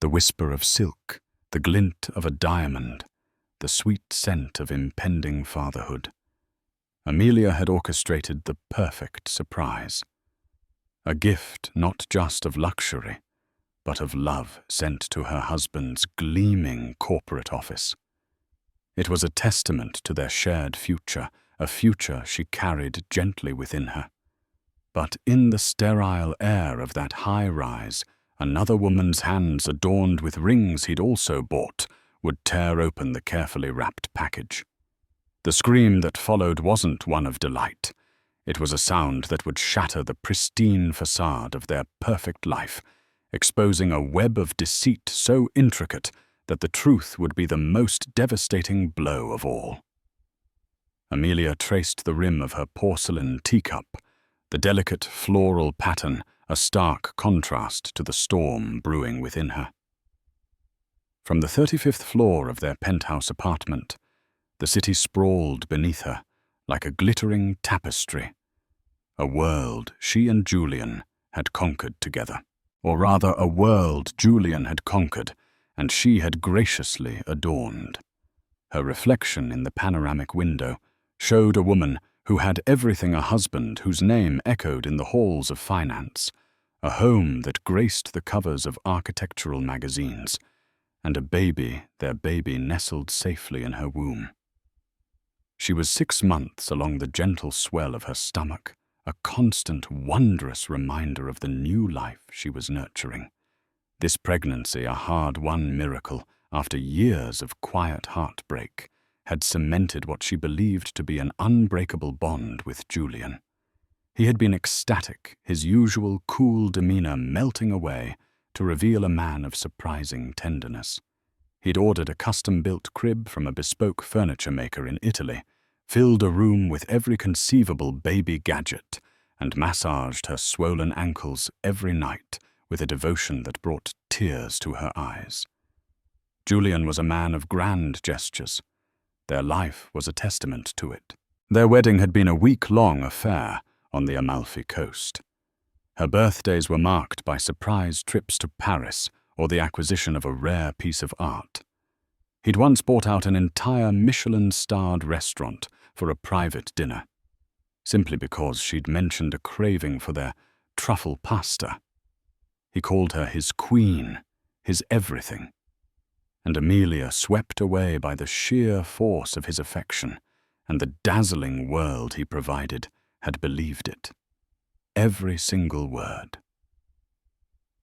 the whisper of silk, the glint of a diamond, the sweet scent of impending fatherhood. Amelia had orchestrated the perfect surprise. A gift not just of luxury, but of love sent to her husband's gleaming corporate office. It was a testament to their shared future, a future she carried gently within her. But in the sterile air of that high-rise, another woman's hands adorned with rings he'd also bought would tear open the carefully wrapped package. The scream that followed wasn't one of delight. It was a sound that would shatter the pristine facade of their perfect life, exposing a web of deceit so intricate that the truth would be the most devastating blow of all. Amelia traced the rim of her porcelain teacup, the delicate floral pattern a stark contrast to the storm brewing within her. From the 35th floor of their penthouse apartment, the city sprawled beneath her like a glittering tapestry, a world she and Julian had conquered together. Or rather, a world Julian had conquered and she had graciously adorned. Her reflection in the panoramic window showed a woman who had everything a husband whose name echoed in the halls of finance, a home that graced the covers of architectural magazines, and a baby, their baby nestled safely in her womb. She was 6 months along the gentle swell of her stomach, a constant, wondrous reminder of the new life she was nurturing. This pregnancy, a hard-won miracle after years of quiet heartbreak, had cemented what she believed to be an unbreakable bond with Julian. He had been ecstatic, his usual cool demeanor melting away to reveal a man of surprising tenderness. He'd ordered a custom-built crib from a bespoke furniture maker in Italy, filled a room with every conceivable baby gadget, and massaged her swollen ankles every night with a devotion that brought tears to her eyes. Julian was a man of grand gestures. Their life was a testament to it. Their wedding had been a week-long affair on the Amalfi Coast. Her birthdays were marked by surprise trips to Paris or the acquisition of a rare piece of art. He'd once bought out an entire Michelin-starred restaurant for a private dinner, simply because she'd mentioned a craving for their truffle pasta. He called her his queen, his everything. And Amelia, swept away by the sheer force of his affection and the dazzling world he provided, had believed it. Every single word.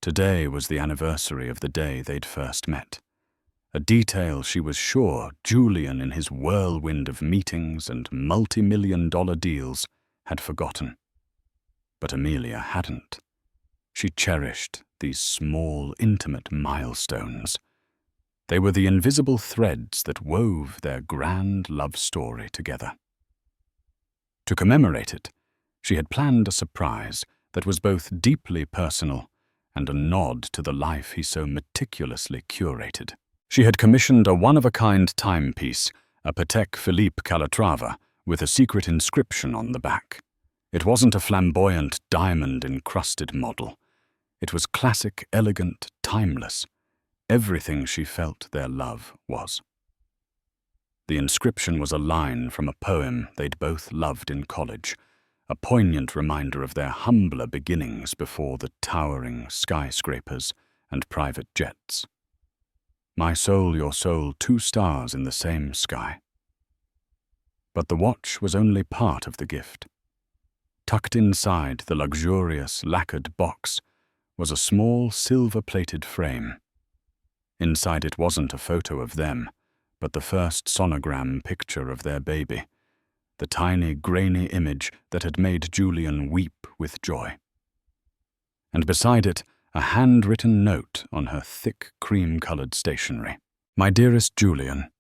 Today was the anniversary of the day they'd first met. A detail she was sure Julian, in his whirlwind of meetings and multi-million-dollar deals, had forgotten. But Amelia hadn't. She cherished these small, intimate milestones. They were the invisible threads that wove their grand love story together. To commemorate it, she had planned a surprise that was both deeply personal and a nod to the life he so meticulously curated. She had commissioned a one-of-a-kind timepiece, a Patek Philippe Calatrava, with a secret inscription on the back. It wasn't a flamboyant, diamond-encrusted model. It was classic, elegant, timeless. Everything she felt their love was. The inscription was a line from a poem they'd both loved in college, a poignant reminder of their humbler beginnings before the towering skyscrapers and private jets. My soul, your soul, 2 stars in the same sky. But the watch was only part of the gift. Tucked inside the luxurious lacquered box was a small silver-plated frame. Inside it wasn't a photo of them, but the first sonogram picture of their baby, the tiny, grainy image that had made Julian weep with joy. And beside it, a handwritten note on her thick, cream-colored stationery. My dearest Julian,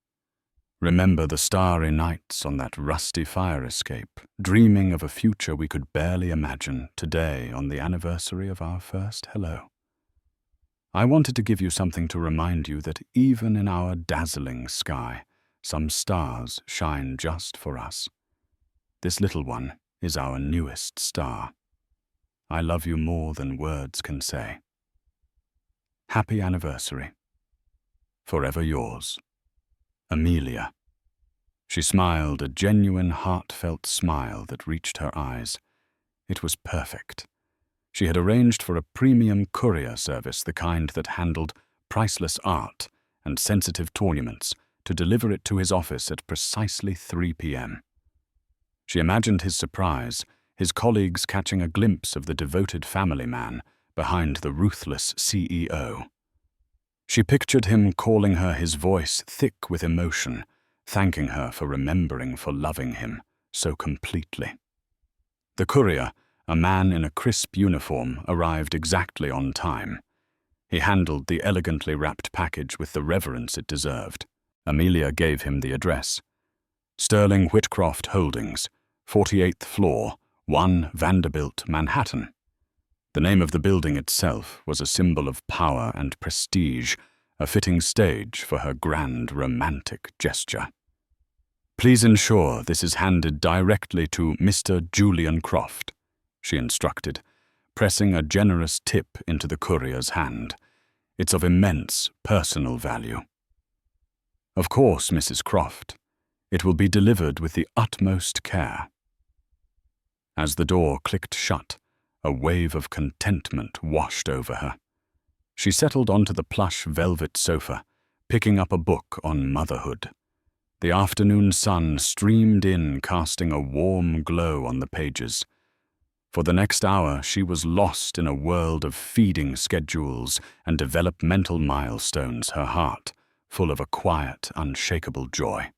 remember the starry nights on that rusty fire escape, dreaming of a future we could barely imagine today on the anniversary of our first hello. I wanted to give you something to remind you that even in our dazzling sky, some stars shine just for us. This little one is our newest star. I love you more than words can say. Happy anniversary. Forever yours, Amelia. She smiled, a genuine, heartfelt smile that reached her eyes. It was perfect. She had arranged for a premium courier service, the kind that handled priceless art and sensitive tournaments, to deliver it to his office at precisely 3 p.m. She imagined his surprise, his colleagues catching a glimpse of the devoted family man behind the ruthless CEO. She pictured him calling her, his voice thick with emotion, thanking her for remembering, for loving him so completely. The courier, a man in a crisp uniform, arrived exactly on time. He handled the elegantly wrapped package with the reverence it deserved. Amelia gave him the address. Sterling Whitcroft Holdings, 48th floor, 1 Vanderbilt, Manhattan. The name of the building itself was a symbol of power and prestige, a fitting stage for her grand romantic gesture. Please ensure this is handed directly to Mr. Julian Croft, she instructed, pressing a generous tip into the courier's hand. It's of immense personal value. Of course, Mrs. Croft. It will be delivered with the utmost care. As the door clicked shut, a wave of contentment washed over her. She settled onto the plush velvet sofa, picking up a book on motherhood. The afternoon sun streamed in, casting a warm glow on the pages. For the next hour, she was lost in a world of feeding schedules and developmental milestones, her heart full of a quiet, unshakable joy.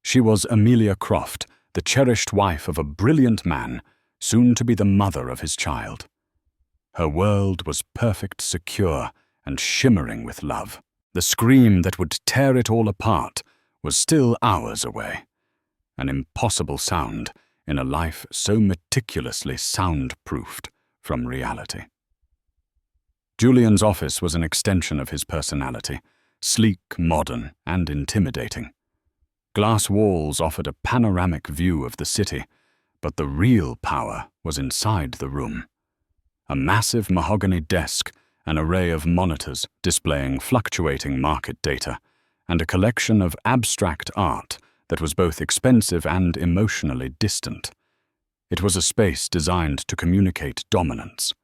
She was Amelia Croft, the cherished wife of a brilliant man, soon to be the mother of his child. Her world was perfect, secure, and shimmering with love. The scream that would tear it all apart was still hours away, an impossible sound in a life so meticulously soundproofed from reality. Julian's office was an extension of his personality, sleek, modern, and intimidating. Glass walls offered a panoramic view of the city, but the real power was inside the room. A massive mahogany desk, an array of monitors displaying fluctuating market data, and a collection of abstract art that was both expensive and emotionally distant. It was a space designed to communicate dominance.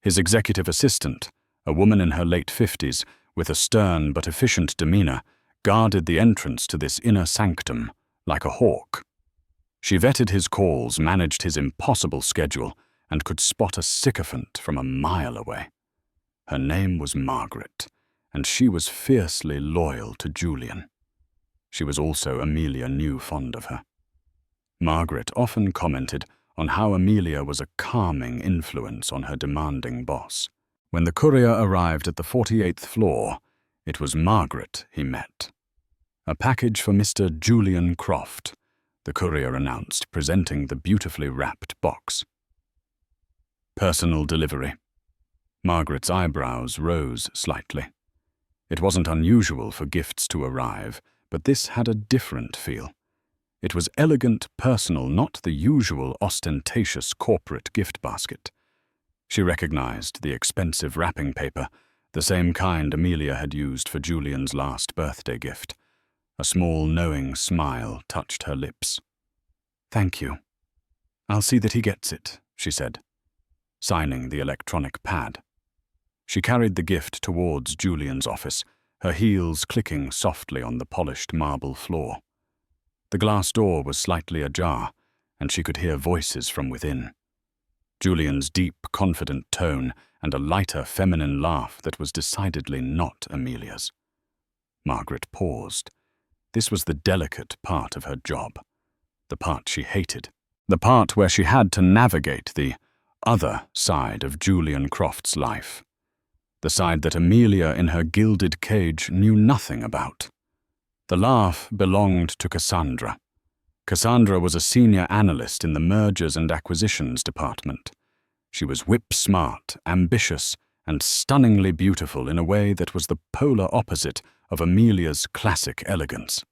His executive assistant, a woman in her late 50s with a stern but efficient demeanor, guarded the entrance to this inner sanctum like a hawk. She vetted his calls, managed his impossible schedule, and could spot a sycophant from a mile away. Her name was Margaret, and she was fiercely loyal to Julian. She was also, Amelia knew, fond of her. Margaret often commented on how Amelia was a calming influence on her demanding boss. When the courier arrived at the 48th floor, it was Margaret he met. A package for Mr. Julian Croft, the courier announced, presenting the beautifully wrapped box. Personal delivery. Margaret's eyebrows rose slightly. It wasn't unusual for gifts to arrive, but this had a different feel. It was elegant, personal, not the usual ostentatious corporate gift basket. She recognized the expensive wrapping paper, the same kind Amelia had used for Julian's last birthday gift. A small, knowing smile touched her lips. "Thank you. I'll see that he gets it," she said, signing the electronic pad. She carried the gift towards Julian's office, her heels clicking softly on the polished marble floor. The glass door was slightly ajar, and she could hear voices from within. Julian's deep, confident tone and a lighter, feminine laugh that was decidedly not Amelia's. Margaret paused. This was the delicate part of her job, the part she hated, the part where she had to navigate the other side of Julian Croft's life, the side that Amelia in her gilded cage knew nothing about. The laugh belonged to Cassandra. Cassandra was a senior analyst in the mergers and acquisitions department. She was whip-smart, ambitious, and stunningly beautiful in a way that was the polar opposite of Amelia's classic elegance.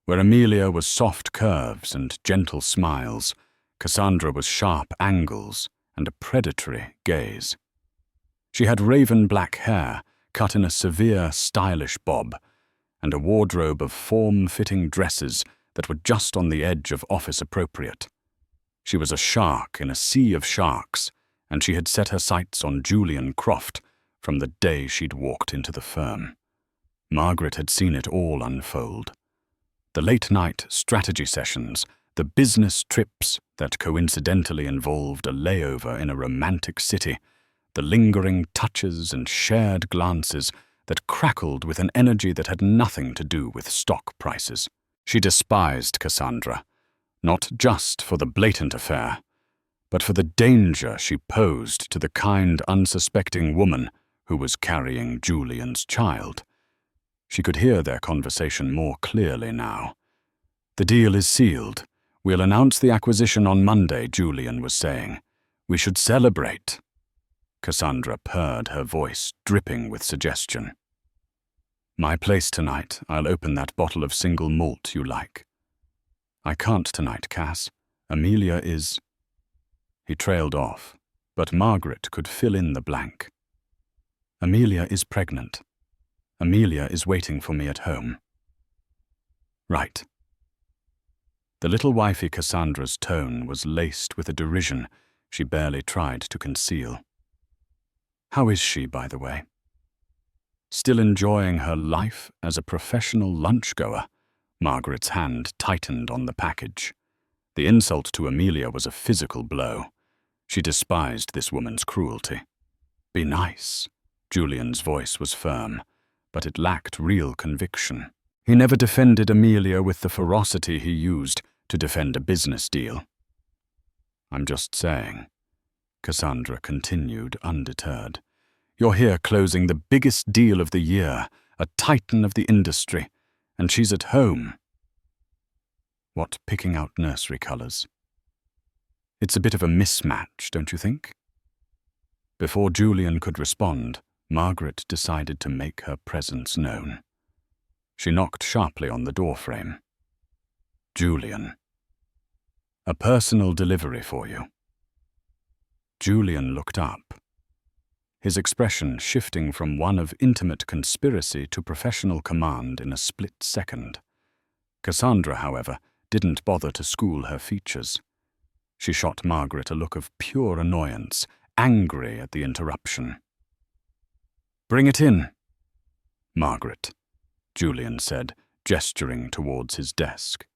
Where Amelia was soft curves and gentle smiles, Cassandra was sharp angles and a predatory gaze. She had raven black hair, cut in a severe, stylish bob, and a wardrobe of form-fitting dresses that were just on the edge of office appropriate. She was a shark in a sea of sharks, and she had set her sights on Julian Croft from the day she'd walked into the firm. Margaret had seen it all unfold. The late-night strategy sessions, the business trips that coincidentally involved a layover in a romantic city, the lingering touches and shared glances that crackled with an energy that had nothing to do with stock prices. She despised Cassandra, not just for the blatant affair, but for the danger she posed to the kind, unsuspecting woman who was carrying Julian's child. She could hear their conversation more clearly now. "The deal is sealed. We'll announce the acquisition on Monday," Julian was saying. "We should celebrate." Cassandra purred, her voice dripping with suggestion. "My place tonight. I'll open that bottle of single malt you like." "I can't tonight, Cass. Amelia is—" He trailed off, but Margaret could fill in the blank. "Amelia is pregnant. Amelia is waiting for me at home." "Right." The little wifey Cassandra's tone was laced with a derision she barely tried to conceal. "How is she, by the way?" Still enjoying her life as a professional lunch-goer, Margaret's hand tightened on the package. The insult to Amelia was a physical blow. She despised this woman's cruelty. "Be nice." Julian's voice was firm, but it lacked real conviction. He never defended Amelia with the ferocity he used to defend a business deal. "I'm just saying," Cassandra continued, undeterred. "You're here closing the biggest deal of the year, a titan of the industry, and she's at home." "What, picking out nursery colours?" "It's a bit of a mismatch, don't you think?" Before Julian could respond, Margaret decided to make her presence known. She knocked sharply on the doorframe. "Julian. A personal delivery for you." Julian looked up, his expression shifting from one of intimate conspiracy to professional command in a split second. Cassandra, however, didn't bother to school her features. She shot Margaret a look of pure annoyance, angry at the interruption. "Bring it in." "Margaret," Julian said, gesturing towards his desk.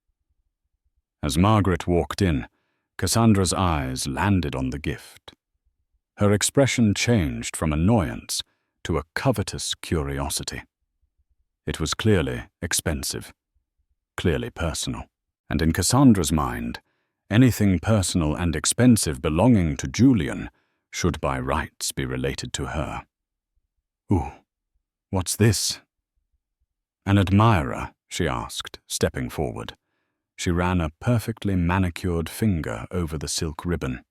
As Margaret walked in, Cassandra's eyes landed on the gift. Her expression changed from annoyance to a covetous curiosity. It was clearly expensive, clearly personal, and in Cassandra's mind, anything personal and expensive belonging to Julian should by rights be related to her. "Ooh, what's this?" "An admirer?" she asked, stepping forward. She ran a perfectly manicured finger over the silk ribbon.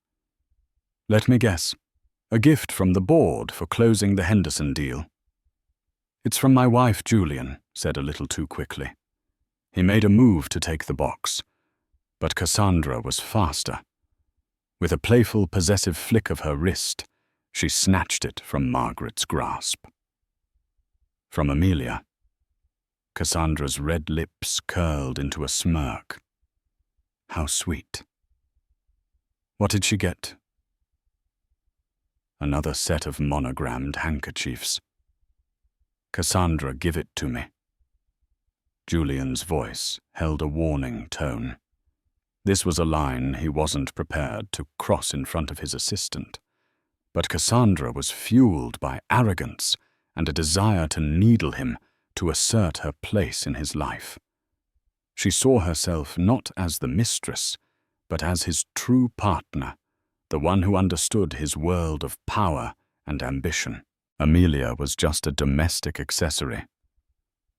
"Let me guess. A gift from the board for closing the Henderson deal." "It's from my wife, Julian," said a little too quickly. He made a move to take the box, but Cassandra was faster. With a playful, possessive flick of her wrist, she snatched it from Margaret's grasp. "From Amelia." Cassandra's red lips curled into a smirk. "How sweet." "What did she get?" "Another set of monogrammed handkerchiefs." "Cassandra, give it to me." Julian's voice held a warning tone. This was a line he wasn't prepared to cross in front of his assistant. But Cassandra was fueled by arrogance and a desire to needle him, to assert her place in his life. She saw herself not as the mistress, but as his true partner, the one who understood his world of power and ambition. Amelia was just a domestic accessory.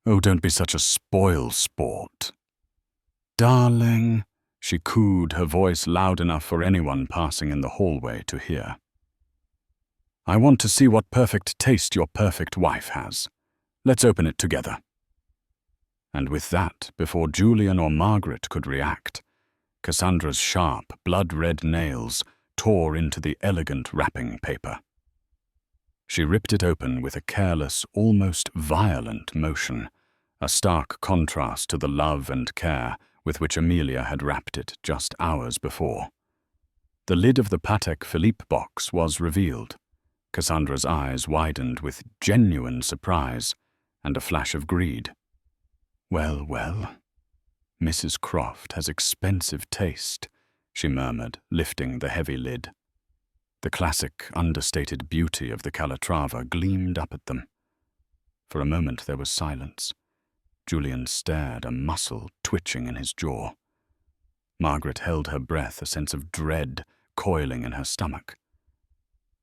"Oh, don't be such a spoil sport." "Darling," she cooed, her voice loud enough for anyone passing in the hallway to hear. "I want to see what perfect taste your perfect wife has. Let's open it together." And with that, before Julian or Margaret could react, Cassandra's sharp, blood-red nails tore into the elegant wrapping paper. She ripped it open with a careless, almost violent motion, a stark contrast to the love and care with which Amelia had wrapped it just hours before. The lid of the Patek Philippe box was revealed. Cassandra's eyes widened with genuine surprise and a flash of greed. "Well, well, Mrs. Croft has expensive taste," she murmured, lifting the heavy lid. The classic, understated beauty of the Calatrava gleamed up at them. For a moment there was silence. Julian stared, a muscle twitching in his jaw. Margaret held her breath, a sense of dread coiling in her stomach.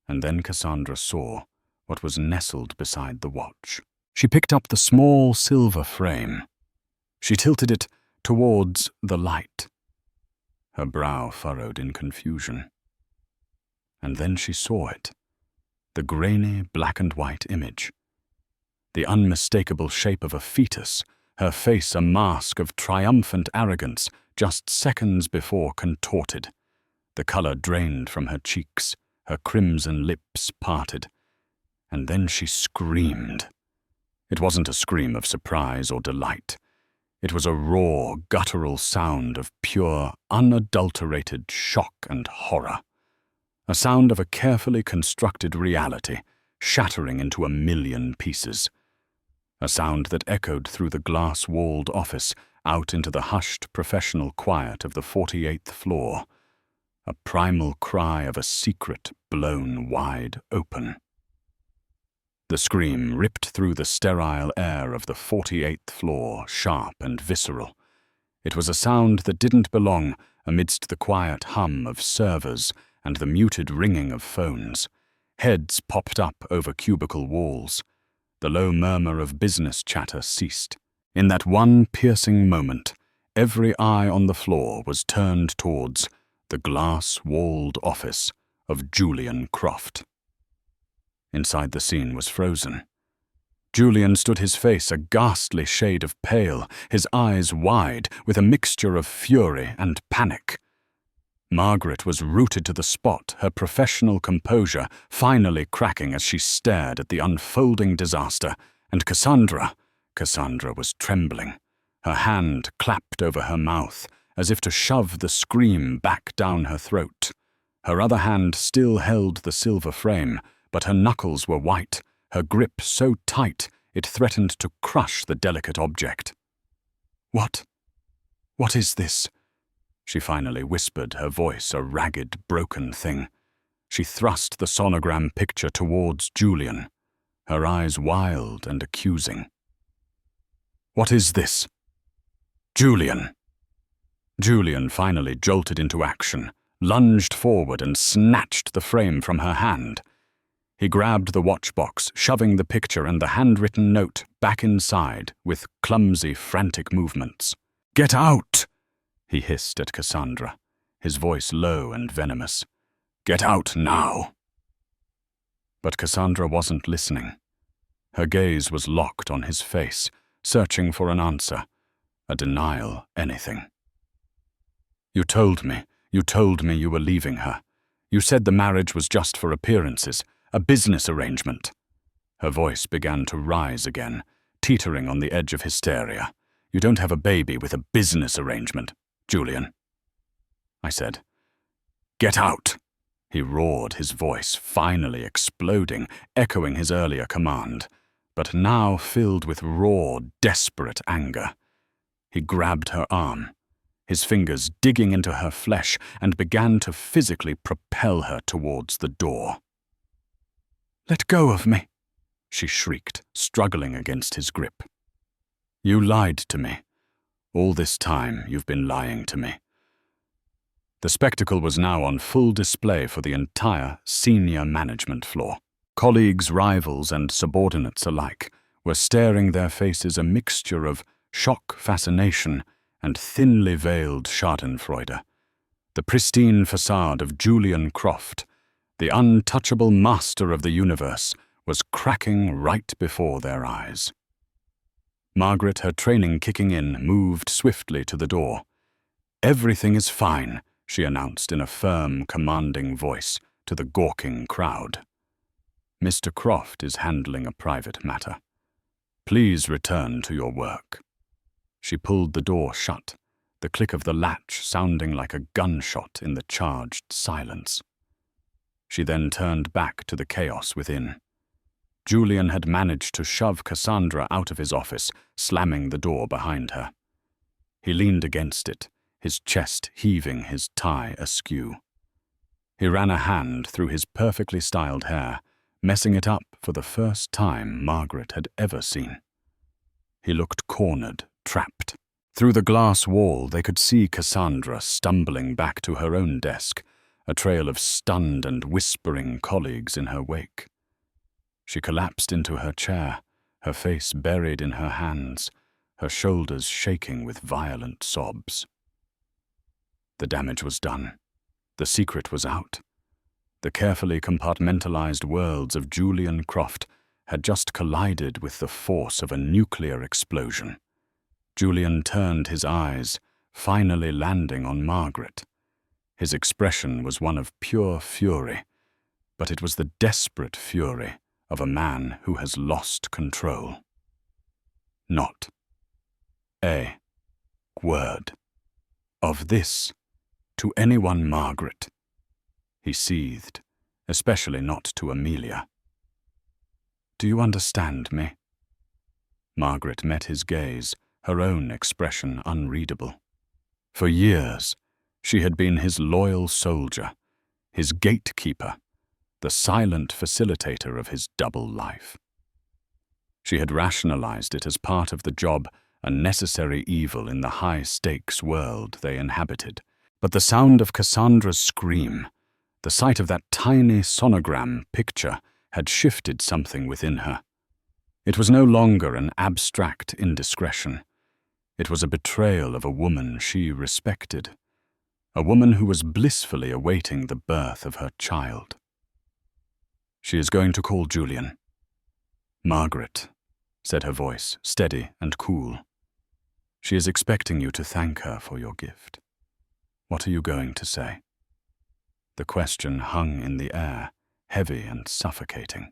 And then Cassandra saw what was nestled beside the watch. She picked up the small silver frame. She tilted it towards the light. Her brow furrowed in confusion. And then she saw it, the grainy black and white image. The unmistakable shape of a fetus, her face a mask of triumphant arrogance just seconds before contorted. The color drained from her cheeks, her crimson lips parted. And then she screamed. It wasn't a scream of surprise or delight. It was a raw, guttural sound of pure, unadulterated shock and horror. A sound of a carefully constructed reality, shattering into a million pieces. A sound that echoed through the glass-walled office out into the hushed professional quiet of the 48th floor. A primal cry of a secret blown wide open. The scream ripped through the sterile air of the 48th floor, sharp and visceral. It was a sound that didn't belong amidst the quiet hum of servers and the muted ringing of phones. Heads popped up over cubicle walls. The low murmur of business chatter ceased. In that one piercing moment, every eye on the floor was turned towards the glass-walled office of Julian Croft. Inside the scene was frozen. Julian stood, his face a ghastly shade of pale, his eyes wide with a mixture of fury and panic. Margaret was rooted to the spot, her professional composure finally cracking as she stared at the unfolding disaster, and Cassandra was trembling. Her hand clapped over her mouth, as if to shove the scream back down her throat. Her other hand still held the silver frame, but her knuckles were white, her grip so tight it threatened to crush the delicate object. What is this?" she finally whispered, her voice a ragged, broken thing. She thrust the sonogram picture towards Julian, her eyes wild and accusing. "What is this? Julian!" Julian finally jolted into action, lunged forward and snatched the frame from her hand. He grabbed the watchbox, shoving the picture and the handwritten note back inside with clumsy, frantic movements. "Get out!" he hissed at Cassandra, his voice low and venomous. "Get out now!" But Cassandra wasn't listening. Her gaze was locked on his face, searching for an answer, a denial, anything. You told me you were leaving her. You said the marriage was just for appearances, a business arrangement." Her voice began to rise again, teetering on the edge of hysteria. "You don't have a baby with a business arrangement, Julian." I said. "Get out!" he roared, his voice finally exploding, echoing his earlier command, but now filled with raw, desperate anger. He grabbed her arm, his fingers digging into her flesh, and began to physically propel her towards the door. "Let go of me," she shrieked, struggling against his grip. "You lied to me. All this time you've been lying to me." The spectacle was now on full display for the entire senior management floor. Colleagues, rivals, and subordinates alike were staring, their faces a mixture of shock, fascination, and thinly veiled schadenfreude. The pristine facade of Julian Croft, the untouchable master of the universe, was cracking right before their eyes. Margaret, her training kicking in, moved swiftly to the door. "Everything is fine," she announced in a firm, commanding voice to the gawking crowd. Mr. Croft is handling a private matter. Please return to your work." She pulled the door shut, the click of the latch sounding like a gunshot in the charged silence. She then turned back to the chaos within. Julian had managed to shove Cassandra out of his office, slamming the door behind her. He leaned against it, his chest heaving, his tie askew. He ran a hand through his perfectly styled hair, messing it up for the first time Margaret had ever seen. He looked cornered, trapped. Through the glass wall they could see Cassandra stumbling back to her own desk, a trail of stunned and whispering colleagues in her wake. She collapsed into her chair, her face buried in her hands, her shoulders shaking with violent sobs. The damage was done. The secret was out. The carefully compartmentalized worlds of Julian Croft had just collided with the force of a nuclear explosion. Julian turned his eyes, finally landing on Margaret. His expression was one of pure fury, but it was the desperate fury of a man who has lost control. Not a word of this to anyone, Margaret, he seethed, especially not to Amelia. Do you understand me? Margaret met his gaze, her own expression unreadable. For years, she had been his loyal soldier, his gatekeeper, the silent facilitator of his double life. She had rationalized it as part of the job, a necessary evil in the high-stakes world they inhabited. But the sound of Cassandra's scream, the sight of that tiny sonogram picture, had shifted something within her. It was no longer an abstract indiscretion. It was a betrayal of a woman she respected, a woman who was blissfully awaiting the birth of her child. She is going to call Julian. Margaret, said her voice, steady and cool. She is expecting you to thank her for your gift. What are you going to say? The question hung in the air, heavy and suffocating.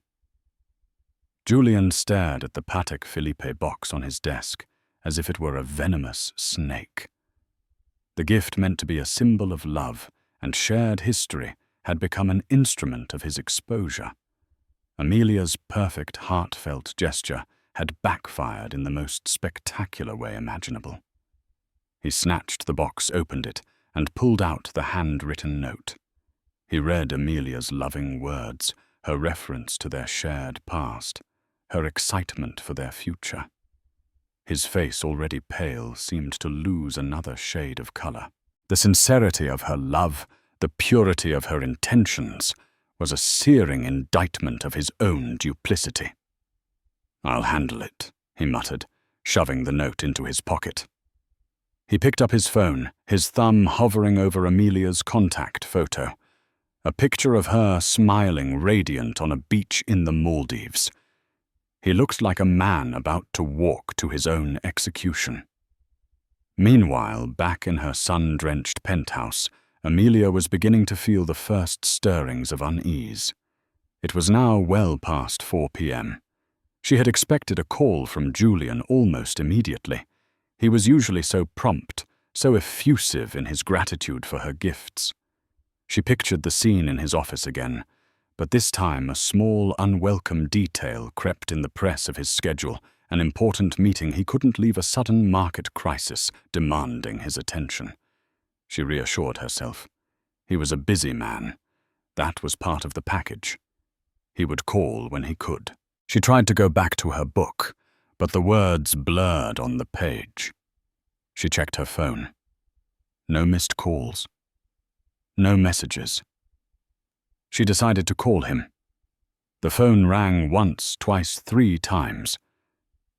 Julian stared at the Patek Philippe box on his desk, as if it were a venomous snake. The gift, meant to be a symbol of love and shared history, had become an instrument of his exposure. Amelia's perfect, heartfelt gesture had backfired in the most spectacular way imaginable. He snatched the box, opened it, and pulled out the handwritten note. He read Amelia's loving words, her reference to their shared past, her excitement for their future. His face, already pale, seemed to lose another shade of color. The sincerity of her love, the purity of her intentions, was a searing indictment of his own duplicity. I'll handle it, he muttered, shoving the note into his pocket. He picked up his phone, his thumb hovering over Amelia's contact photo, a picture of her smiling, radiant on a beach in the Maldives. He looked like a man about to walk to his own execution. Meanwhile, back in her sun-drenched penthouse, Amelia was beginning to feel the first stirrings of unease. It was now well past 4 p.m. She had expected a call from Julian almost immediately. He was usually so prompt, so effusive in his gratitude for her gifts. She pictured the scene in his office again, but this time a small, unwelcome detail crept in the press of his schedule, an important meeting he couldn't leave, a sudden market crisis demanding his attention. She reassured herself. He was a busy man. That was part of the package. He would call when he could. She tried to go back to her book, but the words blurred on the page. She checked her phone. No missed calls. No messages. She decided to call him. The phone rang once, twice, 3 times.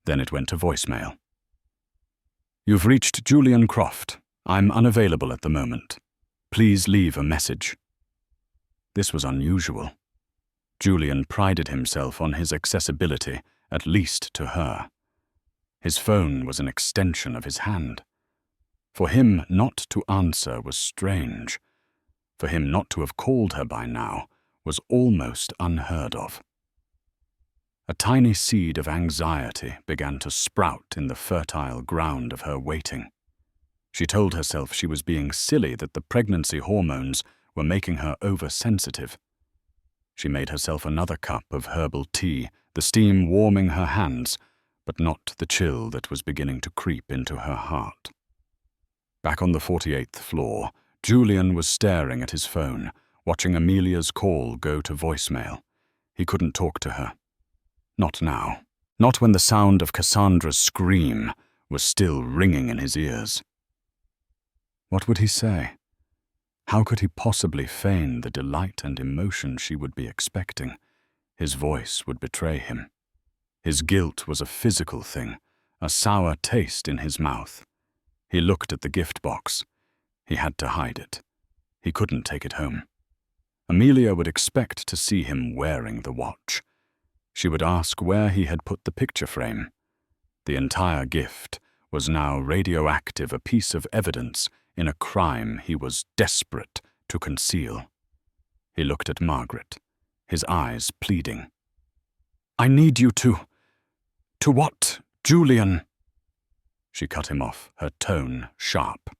Then it went to voicemail. You've reached Julian Croft. I'm unavailable at the moment. Please leave a message. This was unusual. Julian prided himself on his accessibility, at least to her. His phone was an extension of his hand. For him not to answer was strange. For him not to have called her by now was almost unheard of. A tiny seed of anxiety began to sprout in the fertile ground of her waiting. She told herself she was being silly, that the pregnancy hormones were making her oversensitive. She made herself another cup of herbal tea, the steam warming her hands, but not the chill that was beginning to creep into her heart. Back on the 48th floor, Julian was staring at his phone, watching Amelia's call go to voicemail. He couldn't talk to her. Not now. Not when the sound of Cassandra's scream was still ringing in his ears. What would he say? How could he possibly feign the delight and emotion she would be expecting? His voice would betray him. His guilt was a physical thing, a sour taste in his mouth. He looked at the gift box. He had to hide it. He couldn't take it home. Amelia would expect to see him wearing the watch. She would ask where he had put the picture frame. The entire gift was now radioactive, a piece of evidence in a crime he was desperate to conceal. He looked at Margaret, his eyes pleading. "I need you to what, Julian?" She cut him off, her tone sharp.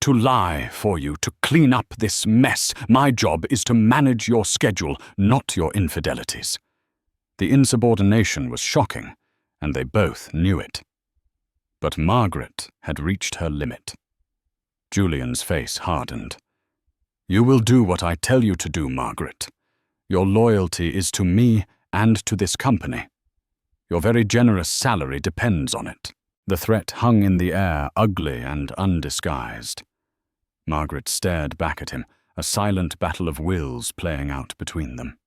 "To lie for you, to clean up this mess. My job is to manage your schedule, not your infidelities." The insubordination was shocking, and they both knew it. But Margaret had reached her limit. Julian's face hardened. "You will do what I tell you to do, Margaret. Your loyalty is to me and to this company. Your very generous salary depends on it." The threat hung in the air, ugly and undisguised. Margaret stared back at him, a silent battle of wills playing out between them.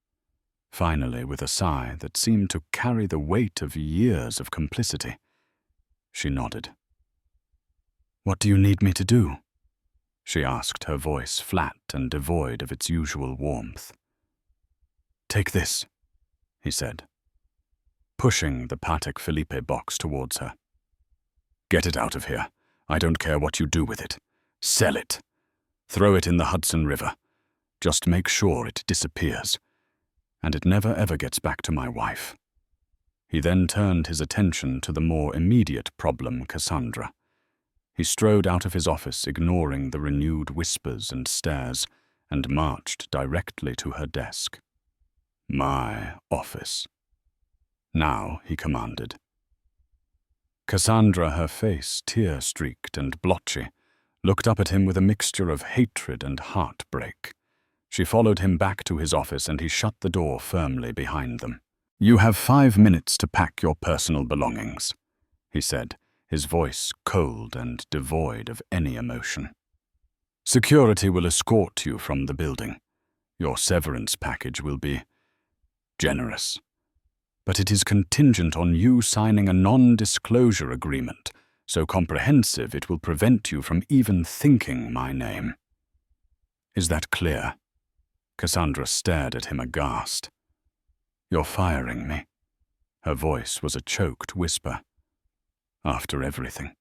Finally, with a sigh that seemed to carry the weight of years of complicity, she nodded. "What do you need me to do?" she asked, her voice flat and devoid of its usual warmth. "Take this," he said, pushing the Patek Philippe box towards her. "Get it out of here. I don't care what you do with it. Sell it. Throw it in the Hudson River. Just make sure it disappears, and it never ever gets back to my wife." He then turned his attention to the more immediate problem, Cassandra. He strode out of his office, ignoring the renewed whispers and stares, and marched directly to her desk. "My office." Now, he commanded. Cassandra, her face tear-streaked and blotchy, looked up at him with a mixture of hatred and heartbreak. She followed him back to his office, and he shut the door firmly behind them. "You have 5 minutes to pack your personal belongings," he said, his voice cold and devoid of any emotion. "Security will escort you from the building. Your severance package will be generous, but it is contingent on you signing a non-disclosure agreement, so comprehensive it will prevent you from even thinking my name. Is that clear?" Cassandra stared at him aghast. "You're firing me." Her voice was a choked whisper. "After everything.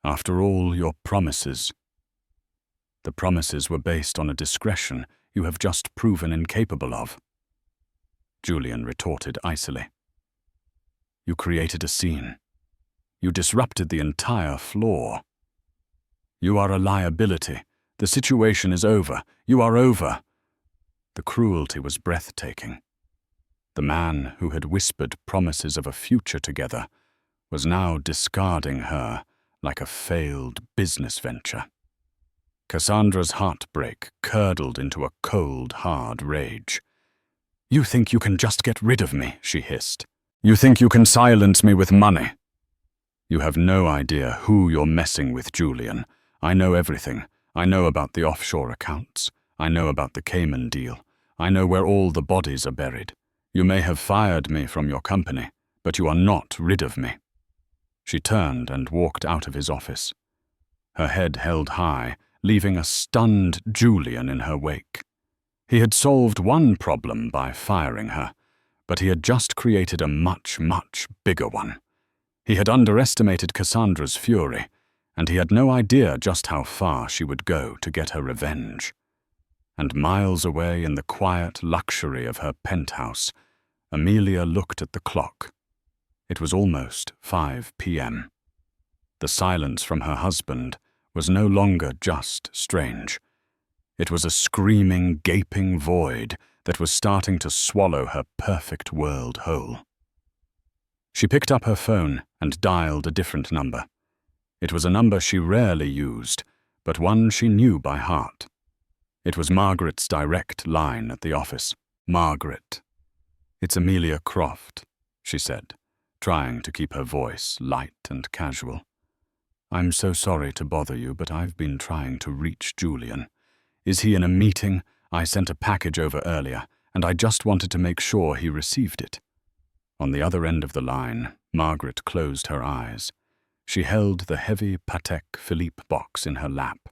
After all your promises." "The promises were based on a discretion you have just proven incapable of," Julian retorted icily. "You created a scene. You disrupted the entire floor. You are a liability. The situation is over. You are over." The cruelty was breathtaking. The man who had whispered promises of a future together was now discarding her like a failed business venture. Cassandra's heartbreak curdled into a cold, hard rage. "You think you can just get rid of me," she hissed. "You think you can silence me with money. You have no idea who you're messing with, Julian. I know everything. I know about the offshore accounts. I know about the Cayman deal. I know where all the bodies are buried. You may have fired me from your company, but you are not rid of me." She turned and walked out of his office, her head held high, leaving a stunned Julian in her wake. He had solved one problem by firing her, but he had just created a much, much bigger one. He had underestimated Cassandra's fury, and he had no idea just how far she would go to get her revenge. And miles away in the quiet luxury of her penthouse, Amelia looked at the clock. It was almost 5 p.m. The silence from her husband was no longer just strange. It was a screaming, gaping void that was starting to swallow her perfect world whole. She picked up her phone and dialed a different number. It was a number she rarely used, but one she knew by heart. It was Margaret's direct line at the office. "Margaret. It's Amelia Croft," she said, trying to keep her voice light and casual. "I'm so sorry to bother you, but I've been trying to reach Julian. Is he in a meeting? I sent a package over earlier, and I just wanted to make sure he received it." On the other end of the line, Margaret closed her eyes. She held the heavy Patek Philippe box in her lap.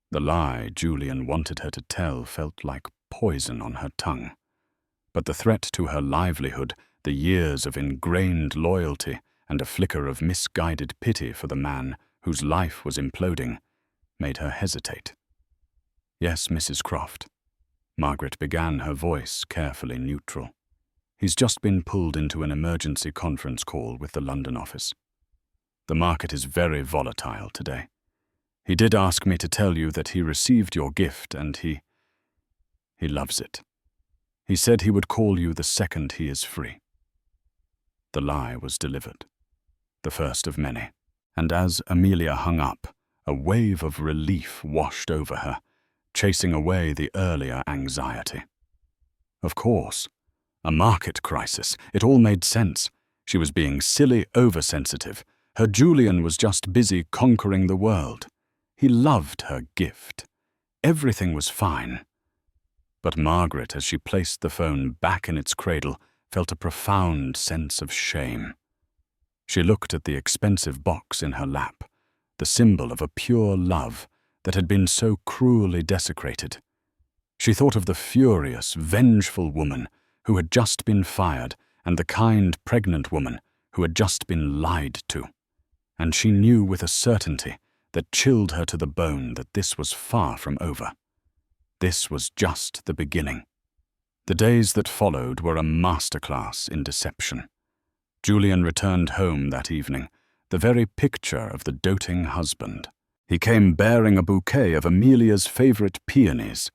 The lie Julian wanted her to tell felt like poison on her tongue. But the threat to her livelihood, the years of ingrained loyalty, and a flicker of misguided pity for the man whose life was imploding, made her hesitate. "Yes, Mrs. Croft." Margaret began, her voice carefully neutral. "He's just been pulled into an emergency conference call with the London office. The market is very volatile today. He did ask me to tell you that he received your gift and he loves it. He said he would call you the second he is free." The lie was delivered, the first of many, and as Amelia hung up, a wave of relief washed over her, chasing away the earlier anxiety. Of course, a market crisis. It all made sense. She was being silly, oversensitive. Her Julian was just busy conquering the world. He loved her gift. Everything was fine. But Margaret, as she placed the phone back in its cradle, felt a profound sense of shame. She looked at the expensive box in her lap, the symbol of a pure love that had been so cruelly desecrated. She thought of the furious, vengeful woman who had just been fired and the kind, pregnant woman who had just been lied to. And she knew with a certainty that chilled her to the bone that this was far from over. This was just the beginning. The days that followed were a masterclass in deception. Julian returned home that evening, the very picture of the doting husband. He came bearing a bouquet of Amelia's favorite peonies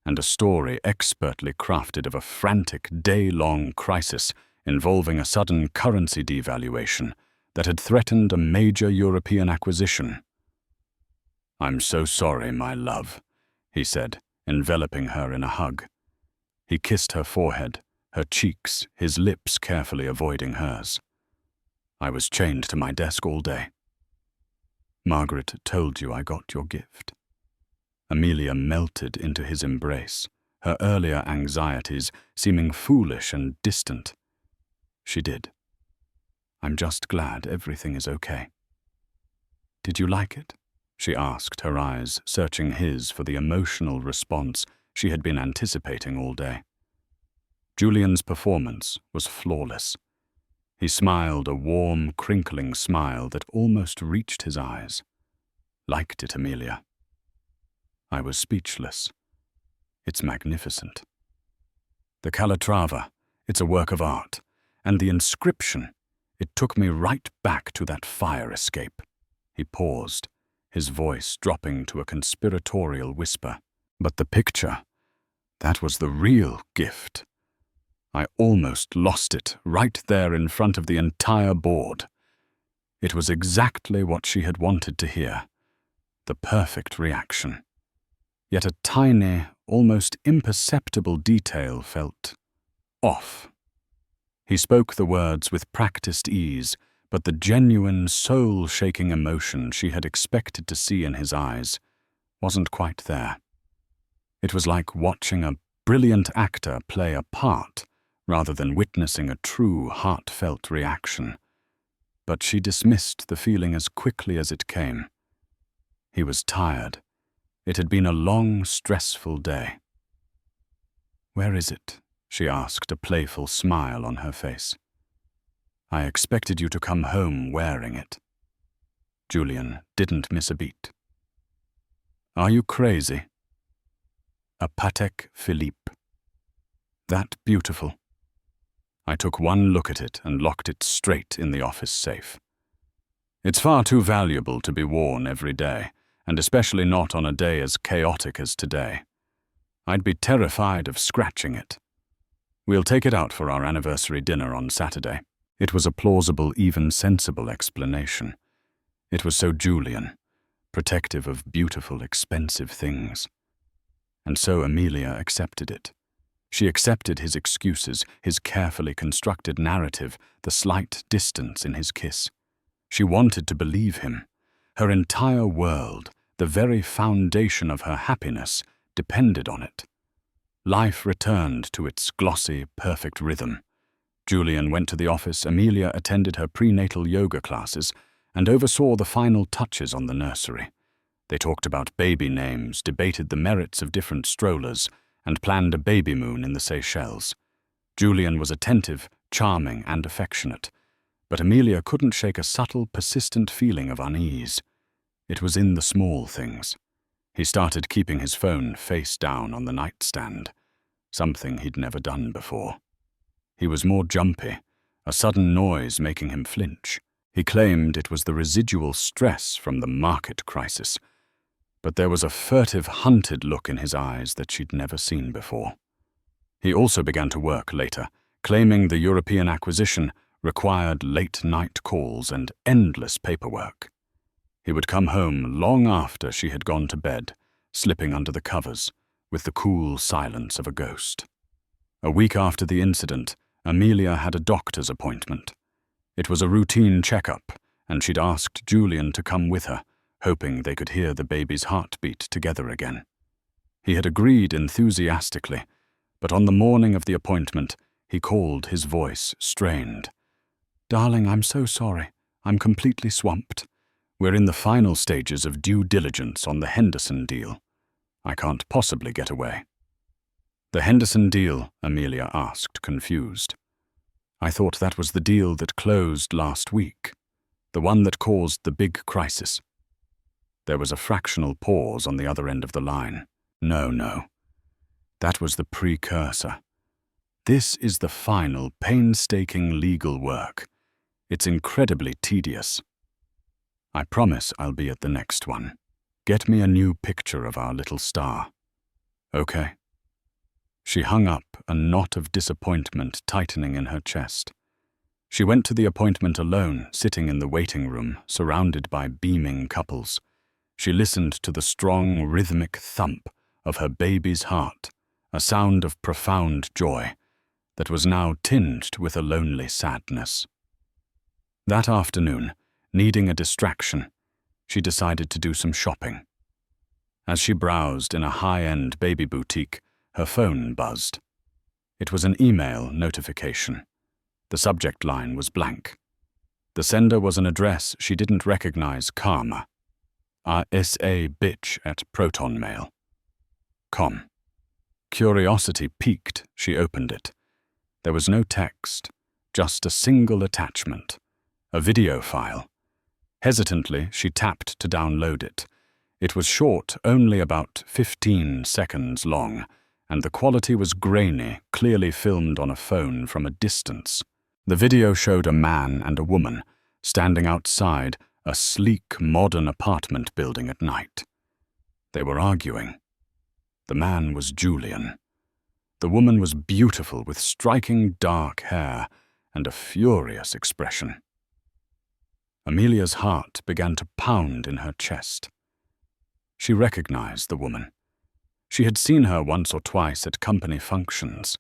and a story expertly crafted of a frantic day-long crisis involving a sudden currency devaluation that had threatened a major European acquisition. "I'm so sorry, my love," he said, enveloping her in a hug. He kissed her forehead, her cheeks, his lips carefully avoiding hers. "I was chained to my desk all day." "Margaret told you I got your gift." Amelia melted into his embrace, her earlier anxieties seeming foolish and distant. "She did. I'm just glad everything is okay." "Did you like it?" she asked, her eyes searching his for the emotional response she had been anticipating all day. Julian's performance was flawless. He smiled a warm, crinkling smile that almost reached his eyes. "Liked it, Amelia." I was speechless. "It's magnificent." "The Calatrava, it's a work of art. And the inscription, it took me right back to that fire escape." He paused, his voice dropping to a conspiratorial whisper. "But the picture, that was the real gift. I almost lost it right there in front of the entire board. It was exactly what she had wanted to hear. The perfect reaction. Yet a tiny, almost imperceptible detail felt off." He spoke the words with practiced ease, but the genuine, soul-shaking emotion she had expected to see in his eyes wasn't quite there. It was like watching a brilliant actor play a part rather than witnessing a true, heartfelt reaction. But she dismissed the feeling as quickly as it came. He was tired. It had been a long, stressful day. "Where is it?" she asked, a playful smile on her face. "I expected you to come home wearing it." Julian didn't miss a beat. "Are you crazy?" "A Patek Philippe. That beautiful. I took one look at it and locked it straight in the office safe. It's far too valuable to be worn every day, and especially not on a day as chaotic as today. I'd be terrified of scratching it. We'll take it out for our anniversary dinner on Saturday. It was a plausible, even sensible explanation. It was so Julian, protective of beautiful, expensive things. And so Amelia accepted it. She accepted his excuses, his carefully constructed narrative, the slight distance in his kiss. She wanted to believe him. Her entire world, the very foundation of her happiness, depended on it. Life returned to its glossy, perfect rhythm. Julian went to the office, Amelia attended her prenatal yoga classes, and oversaw the final touches on the nursery. They talked about baby names, debated the merits of different strollers, and planned a baby moon in the Seychelles. Julian was attentive, charming, and affectionate, but Amelia couldn't shake a subtle, persistent feeling of unease. It was in the small things. He started keeping his phone face down on the nightstand, something he'd never done before. He was more jumpy, a sudden noise making him flinch. He claimed it was the residual stress from the market crisis, but there was a furtive, hunted look in his eyes that she'd never seen before. He also began to work later, claiming the European acquisition required late-night calls and endless paperwork. He would come home long after she had gone to bed, slipping under the covers, with the cool silence of a ghost. A week after the incident, Amelia had a doctor's appointment. It was a routine checkup, and she'd asked Julian to come with her, hoping they could hear the baby's heartbeat together again. He had agreed enthusiastically, but on the morning of the appointment, he called, his voice strained. "Darling, I'm so sorry. I'm completely swamped. We're in the final stages of due diligence on the Henderson deal. I can't possibly get away." "The Henderson deal?" Amelia asked, confused. "I thought that was the deal that closed last week, the one that caused the big crisis." There was a fractional pause on the other end of the line. No. That was the precursor. This is the final, painstaking legal work. It's incredibly tedious. I promise I'll be at the next one. Get me a new picture of our little star. Okay. She hung up, a knot of disappointment tightening in her chest. She went to the appointment alone, sitting in the waiting room, surrounded by beaming couples. She listened to the strong, rhythmic thump of her baby's heart, a sound of profound joy that was now tinged with a lonely sadness. That afternoon, needing a distraction, she decided to do some shopping. As she browsed in a high-end baby boutique, her phone buzzed. It was an email notification. The subject line was blank. The sender was an address she didn't recognize, Karma. RSA bitch at protonmail.com. Curiosity piqued, she opened it. There was no text, just a single attachment, a video file. Hesitantly, she tapped to download it. It was short, only about 15 seconds long, and the quality was grainy, clearly filmed on a phone from a distance. The video showed a man and a woman standing outside a sleek, modern apartment building at night. They were arguing. The man was Julian. The woman was beautiful, with striking dark hair and a furious expression. Amelia's heart began to pound in her chest. She recognized the woman. She had seen her once or twice at company functions.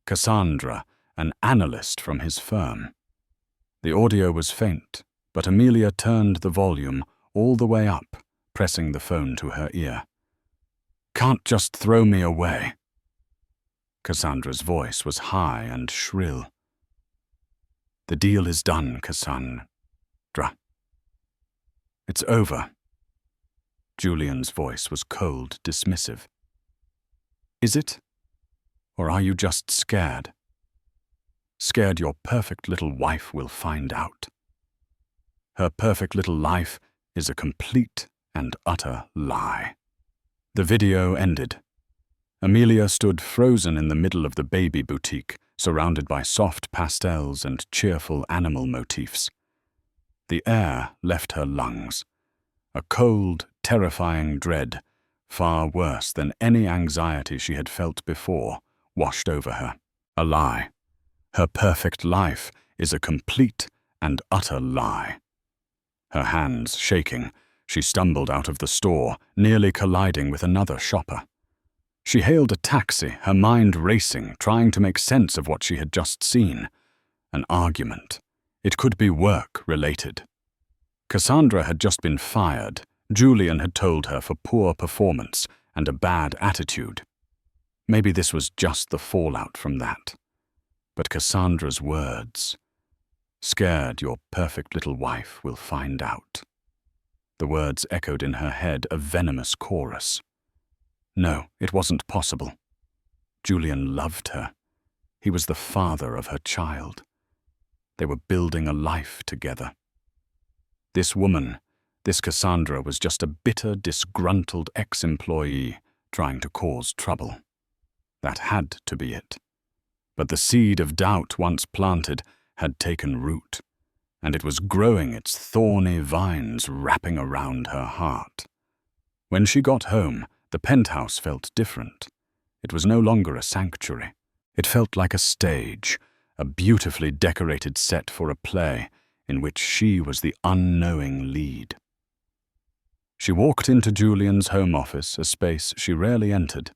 Cassandra, an analyst from his firm. The audio was faint, but Amelia turned the volume all the way up, pressing the phone to her ear. "Can't just throw me away." Cassandra's voice was high and shrill. "The deal is done, Cassandra. It's over." Julian's voice was cold, dismissive. "Is it? Or are you just scared? Scared your perfect little wife will find out? Her perfect little life is a complete and utter lie." The video ended. Amelia stood frozen in the middle of the baby boutique, surrounded by soft pastels and cheerful animal motifs. The air left her lungs. A cold, terrifying dread, far worse than any anxiety she had felt before, washed over her. A lie. Her perfect life is a complete and utter lie. Her hands shaking, she stumbled out of the store, nearly colliding with another shopper. She hailed a taxi, her mind racing, trying to make sense of what she had just seen. An argument. It could be work-related. Cassandra had just been fired. Julian had told her for poor performance and a bad attitude. Maybe this was just the fallout from that. But Cassandra's words. "Scared your perfect little wife will find out." The words echoed in her head, a venomous chorus. No, it wasn't possible. Julian loved her. He was the father of her child. They were building a life together. This woman, this Cassandra, was just a bitter, disgruntled ex-employee trying to cause trouble. That had to be it. But the seed of doubt once planted had taken root, and it was growing its thorny vines wrapping around her heart. When she got home, the penthouse felt different. It was no longer a sanctuary. It felt like a stage, a beautifully decorated set for a play in which she was the unknowing lead. She walked into Julian's home office, a space she rarely entered.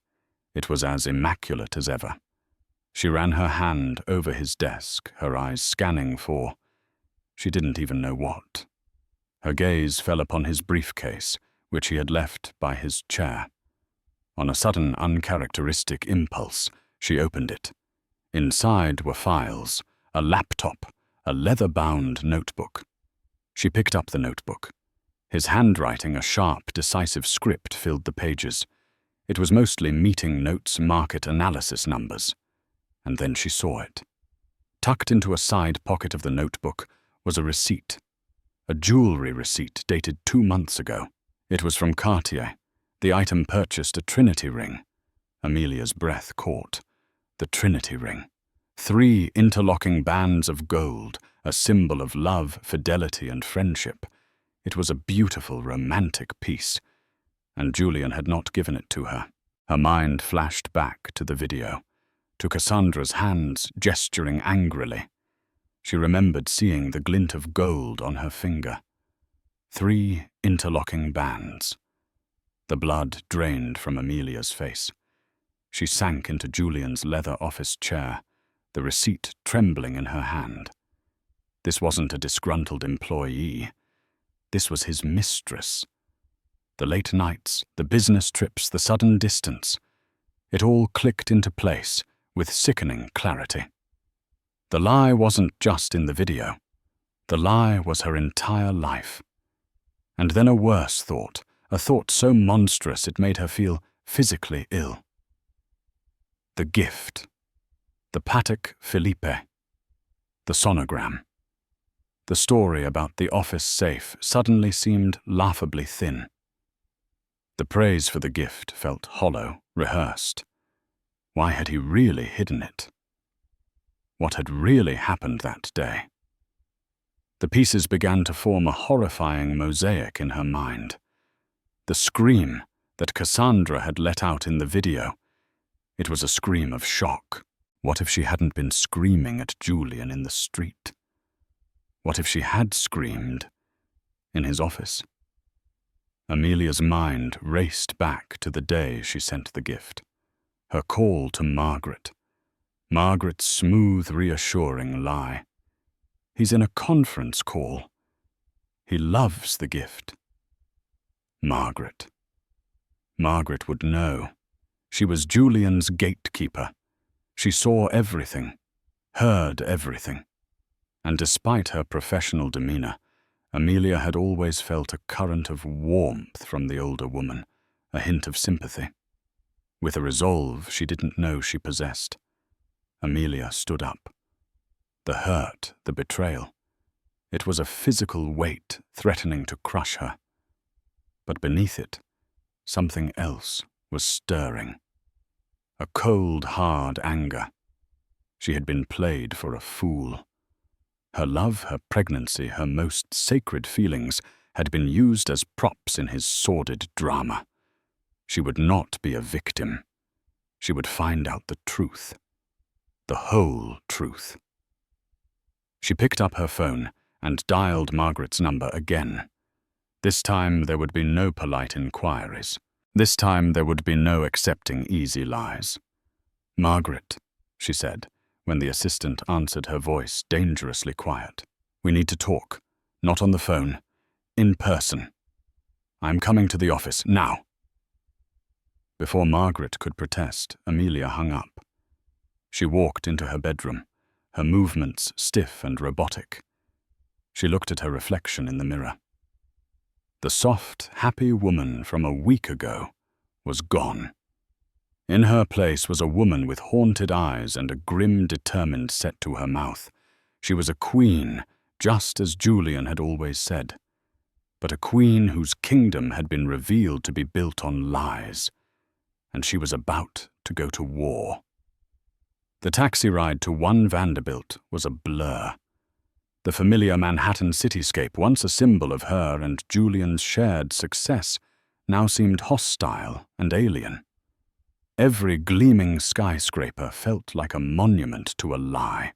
It was as immaculate as ever. She ran her hand over his desk, her eyes scanning for, she didn't even know what. Her gaze fell upon his briefcase, which he had left by his chair. On a sudden, uncharacteristic impulse, she opened it. Inside were files, a laptop, a leather-bound notebook. She picked up the notebook. His handwriting, a sharp, decisive script, filled the pages. It was mostly meeting notes, market analysis numbers. And then she saw it. Tucked into a side pocket of the notebook was a receipt. A jewelry receipt dated 2 months ago. It was from Cartier. The item purchased a Trinity ring. Amelia's breath caught. The Trinity ring. 3 interlocking bands of gold, a symbol of love, fidelity, and friendship. It was a beautiful, romantic piece, and Julian had not given it to her. Her mind flashed back to the video, to Cassandra's hands gesturing angrily. She remembered seeing the glint of gold on her finger. 3 interlocking bands. The blood drained from Amelia's face. She sank into Julian's leather office chair, the receipt trembling in her hand. This wasn't a disgruntled employee. This was his mistress. The late nights, the business trips, the sudden distance. It all clicked into place with sickening clarity. The lie wasn't just in the video. The lie was her entire life. And then a worse thought, a thought so monstrous it made her feel physically ill. The gift. The Patek Philippe. The sonogram. The story about the office safe suddenly seemed laughably thin. The praise for the gift felt hollow, rehearsed. Why had he really hidden it? What had really happened that day? The pieces began to form a horrifying mosaic in her mind. The scream that Cassandra had let out in the video. It was a scream of shock. What if she hadn't been screaming at Julian in the street? What if she had screamed in his office? Amelia's mind raced back to the day she sent the gift. Her call to Margaret. Margaret's smooth, reassuring lie. He's in a conference call. He loves the gift. Margaret. Margaret would know. She was Julian's gatekeeper. She saw everything, heard everything. And despite her professional demeanor, Amelia had always felt a current of warmth from the older woman, a hint of sympathy. With a resolve she didn't know she possessed. Amelia stood up. The hurt, the betrayal. It was a physical weight threatening to crush her. But beneath it, something else was stirring. A cold, hard anger. She had been played for a fool. Her love, her pregnancy, her most sacred feelings had been used as props in his sordid drama. She would not be a victim. She would find out the truth. The whole truth. She picked up her phone and dialed Margaret's number again. This time there would be no polite inquiries. This time there would be no accepting easy lies. "Margaret," she said, when the assistant answered her voice dangerously quiet. "We need to talk. Not on the phone. In person. I'm coming to the office, now." Before Margaret could protest, Amelia hung up. She walked into her bedroom, her movements stiff and robotic. She looked at her reflection in the mirror. The soft, happy woman from a week ago was gone. In her place was a woman with haunted eyes and a grim, determined set to her mouth. She was a queen, just as Julian had always said, but a queen whose kingdom had been revealed to be built on lies, and she was about to go to war. The taxi ride to 1 Vanderbilt was a blur. The familiar Manhattan cityscape, once a symbol of her and Julian's shared success, now seemed hostile and alien. Every gleaming skyscraper felt like a monument to a lie.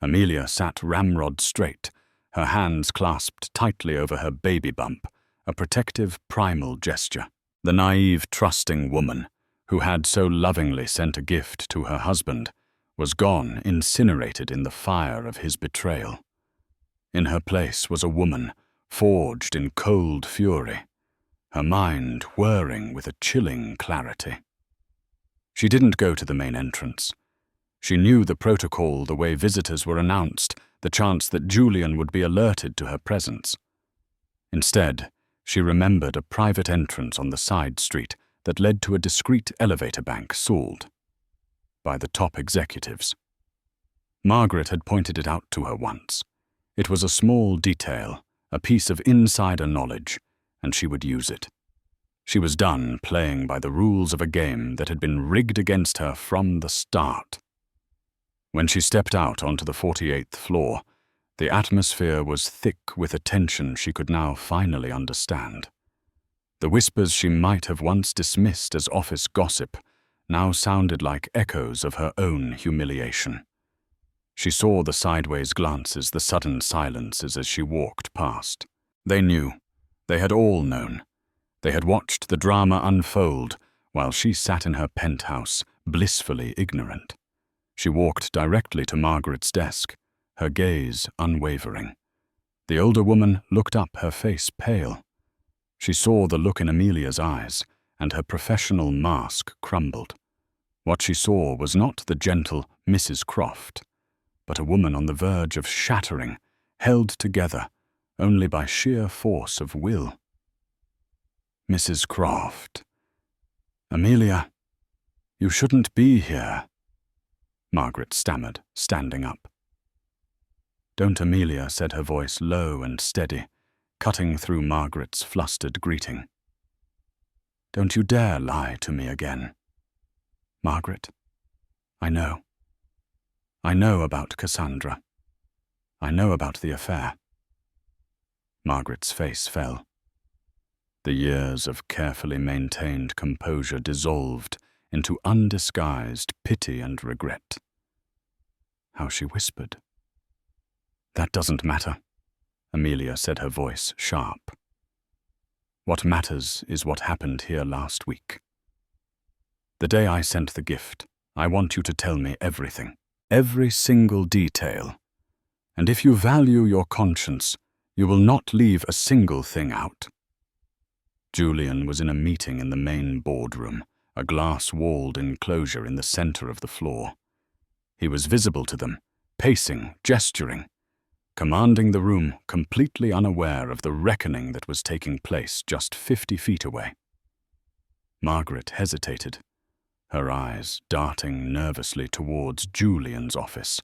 Amelia sat ramrod straight, her hands clasped tightly over her baby bump, a protective primal gesture. The naive, trusting woman, who had so lovingly sent a gift to her husband, was gone, incinerated in the fire of his betrayal. In her place was a woman, forged in cold fury, her mind whirring with a chilling clarity. She didn't go to the main entrance. She knew the protocol, the way visitors were announced, the chance that Julian would be alerted to her presence. Instead, she remembered a private entrance on the side street that led to a discreet elevator bank sold by the top executives. Margaret had pointed it out to her once. It was a small detail, a piece of insider knowledge, and she would use it. She was done playing by the rules of a game that had been rigged against her from the start. When she stepped out onto the 48th floor, the atmosphere was thick with a tension she could now finally understand. The whispers she might have once dismissed as office gossip now sounded like echoes of her own humiliation. She saw the sideways glances, the sudden silences as she walked past. They knew. They had all known. They had watched the drama unfold while she sat in her penthouse, blissfully ignorant. She walked directly to Margaret's desk, her gaze unwavering. The older woman looked up, her face pale. She saw the look in Amelia's eyes, and her professional mask crumbled. What she saw was not the gentle Mrs. Croft, but a woman on the verge of shattering, held together only by sheer force of will. "Mrs. Croft. Amelia, you shouldn't be here," Margaret stammered, standing up. "Don't, Amelia," said her voice low and steady, cutting through Margaret's flustered greeting. "Don't you dare lie to me again. Margaret, I know. I know about Cassandra. I know about the affair." Margaret's face fell. The years of carefully maintained composure dissolved into undisguised pity and regret. How she whispered. "That doesn't matter," Amelia said, her voice sharp. "What matters is what happened here last week. The day I sent the gift, I want you to tell me everything, every single detail. And if you value your conscience, you will not leave a single thing out." Julian was in a meeting in the main boardroom, a glass-walled enclosure in the center of the floor. He was visible to them, pacing, gesturing, commanding the room, completely unaware of the reckoning that was taking place just 50 feet away. Margaret hesitated, her eyes darting nervously towards Julian's office.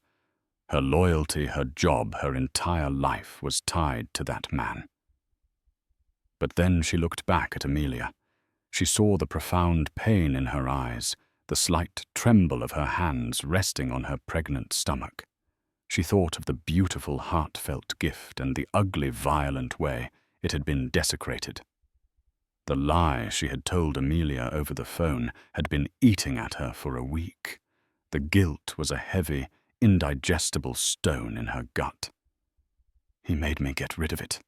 Her loyalty, her job, her entire life was tied to that man. But then she looked back at Amelia. She saw the profound pain in her eyes, the slight tremble of her hands resting on her pregnant stomach. She thought of the beautiful, heartfelt gift and the ugly, violent way it had been desecrated. The lie she had told Amelia over the phone had been eating at her for a week. The guilt was a heavy, indigestible stone in her gut. "He made me get rid of it,"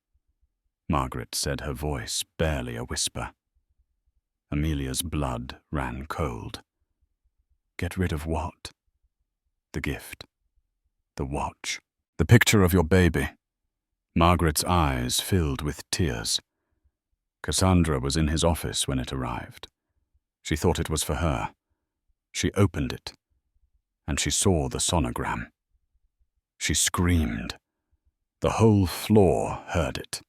Margaret said, her voice barely a whisper. Amelia's blood ran cold. "Get rid of what?" "The gift. The watch. The picture of your baby." Margaret's eyes filled with tears. Cassandra was in his office when it arrived. She thought it was for her. She opened it, and she saw the sonogram. She screamed. The whole floor heard it.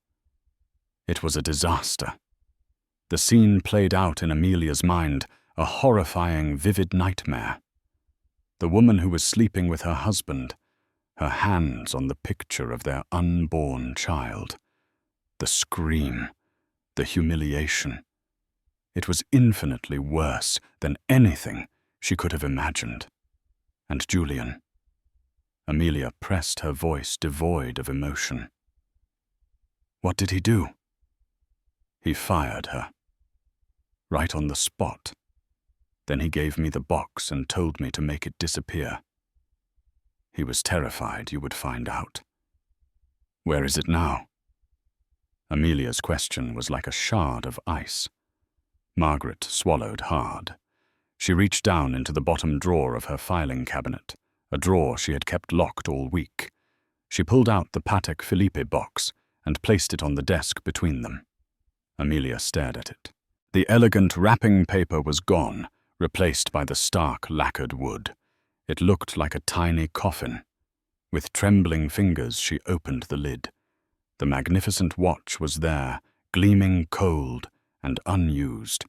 It was a disaster. The scene played out in Amelia's mind, a horrifying, vivid nightmare. The woman who was sleeping with her husband, her hands on the picture of their unborn child. The scream, the humiliation. It was infinitely worse than anything she could have imagined. And Julian. Amelia pressed her voice devoid of emotion. "What did he do?" "He fired her. Right on the spot. Then he gave me the box and told me to make it disappear. He was terrified you would find out." "Where is it now?" Amelia's question was like a shard of ice. Margaret swallowed hard. She reached down into the bottom drawer of her filing cabinet, a drawer she had kept locked all week. She pulled out the Patek Philippe box and placed it on the desk between them. Amelia stared at it. The elegant wrapping paper was gone, replaced by the stark lacquered wood. It looked like a tiny coffin. With trembling fingers, she opened the lid. The magnificent watch was there, gleaming cold and unused.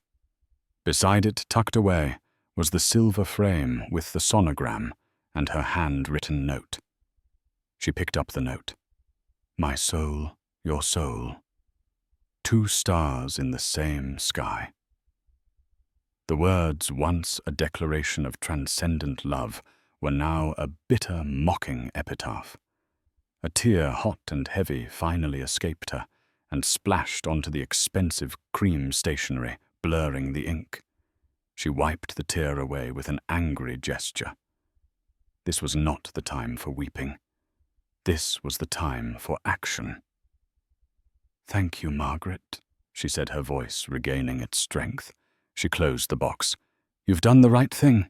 Beside it, tucked away, was the silver frame with the sonogram and her handwritten note. She picked up the note. "My soul, your soul. 2 stars in the same sky." The words, once a declaration of transcendent love, were now a bitter, mocking epitaph. A tear, hot and heavy, finally escaped her and splashed onto the expensive cream stationery, blurring the ink. She wiped the tear away with an angry gesture. This was not the time for weeping. This was the time for action. "Thank you, Margaret," she said, her voice regaining its strength. She closed the box. "You've done the right thing."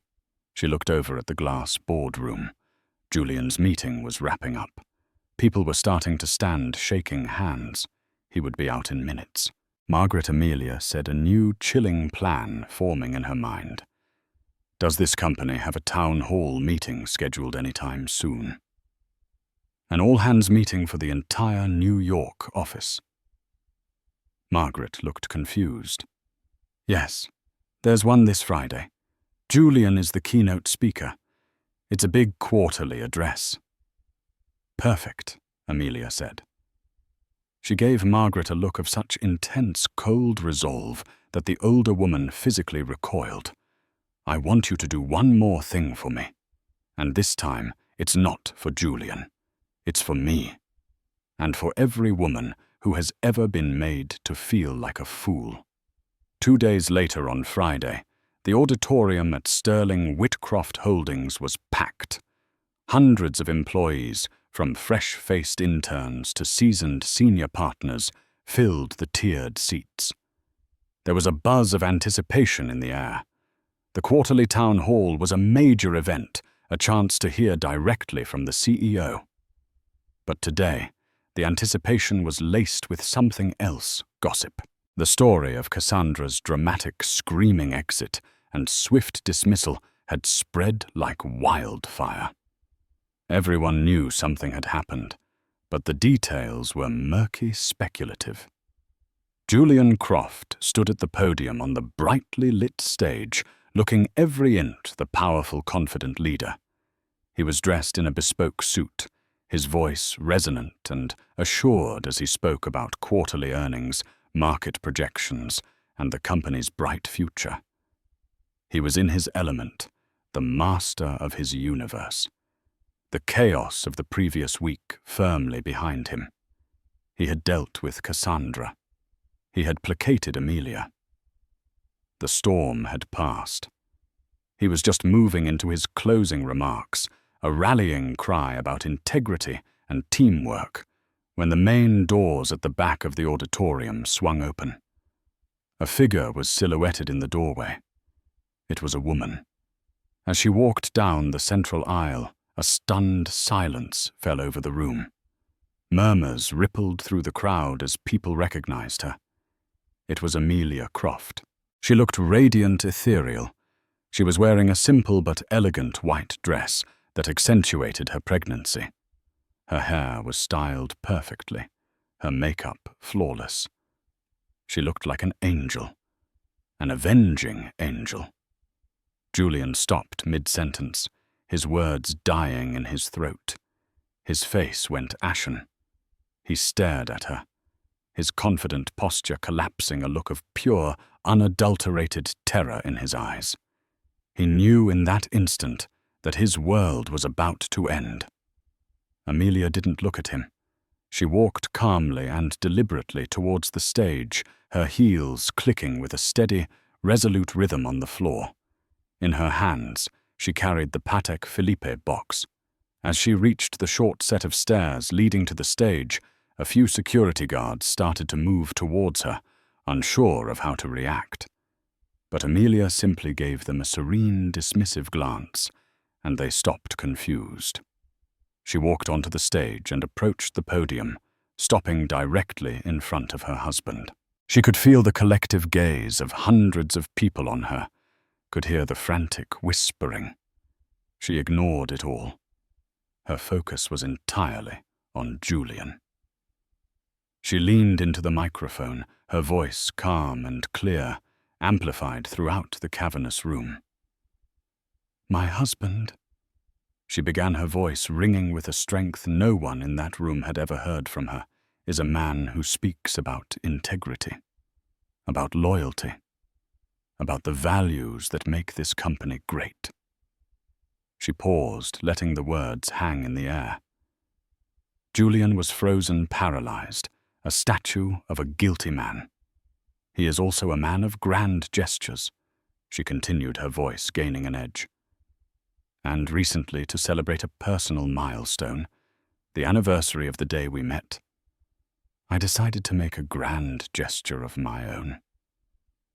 She looked over at the glass boardroom. Julian's meeting was wrapping up. People were starting to stand, shaking hands. He would be out in minutes. Margaret Amelia said, a new chilling plan forming in her mind. "Does this company have a town hall meeting scheduled any time soon?" An all-hands meeting for the entire New York office. Margaret looked confused. "Yes, there's one this Friday. Julian is the keynote speaker. It's a big quarterly address." "Perfect," Amelia said. She gave Margaret a look of such intense, cold resolve that the older woman physically recoiled. "I want you to do one more thing for me. And this time, it's not for Julian. It's for me. And for every woman who has ever been made to feel like a fool." 2 days later, on Friday, the auditorium at Sterling Whitcroft Holdings was packed. Hundreds of employees, from fresh-faced interns to seasoned senior partners, filled the tiered seats. There was a buzz of anticipation in the air. The quarterly town hall was a major event, a chance to hear directly from the CEO. But today, the anticipation was laced with something else, gossip. The story of Cassandra's dramatic, screaming exit and swift dismissal had spread like wildfire. Everyone knew something had happened, but the details were murky, speculative. Julian Croft stood at the podium on the brightly lit stage, looking every inch the powerful, confident leader. He was dressed in a bespoke suit, his voice resonant and assured as he spoke about quarterly earnings, market projections, and the company's bright future. He was in his element, the master of his universe. The chaos of the previous week firmly behind him. He had dealt with Cassandra. He had placated Amelia. The storm had passed. He was just moving into his closing remarks, a rallying cry about integrity and teamwork, when the main doors at the back of the auditorium swung open. A figure was silhouetted in the doorway. It was a woman. As she walked down the central aisle, a stunned silence fell over the room. Murmurs rippled through the crowd as people recognized her. It was Amelia Croft. She looked radiant ethereal. She was wearing a simple but elegant white dress that accentuated her pregnancy. Her hair was styled perfectly, her makeup flawless. She looked like an angel, an avenging angel. Julian stopped mid-sentence, his words dying in his throat. His face went ashen. He stared at her, his confident posture collapsing, a look of pure, unadulterated terror in his eyes. He knew in that instant that his world was about to end. Amelia didn't look at him. She walked calmly and deliberately towards the stage, her heels clicking with a steady, resolute rhythm on the floor. In her hands, she carried the Patek Philippe box. As she reached the short set of stairs leading to the stage, a few security guards started to move towards her, unsure of how to react. But Amelia simply gave them a serene, dismissive glance, and they stopped confused. She walked onto the stage and approached the podium, stopping directly in front of her husband. She could feel the collective gaze of hundreds of people on her, could hear the frantic whispering. She ignored it all. Her focus was entirely on Julian. She leaned into the microphone, her voice calm and clear, amplified throughout the cavernous room. "My husband," she began, her voice ringing with a strength no one in that room had ever heard from her, "is a man who speaks about integrity, about loyalty, about the values that make this company great." She paused, letting the words hang in the air. Julian was frozen, paralyzed, a statue of a guilty man. "He is also a man of grand gestures," she continued, her voice gaining an edge. "And recently, to celebrate a personal milestone, the anniversary of the day we met, I decided to make a grand gesture of my own."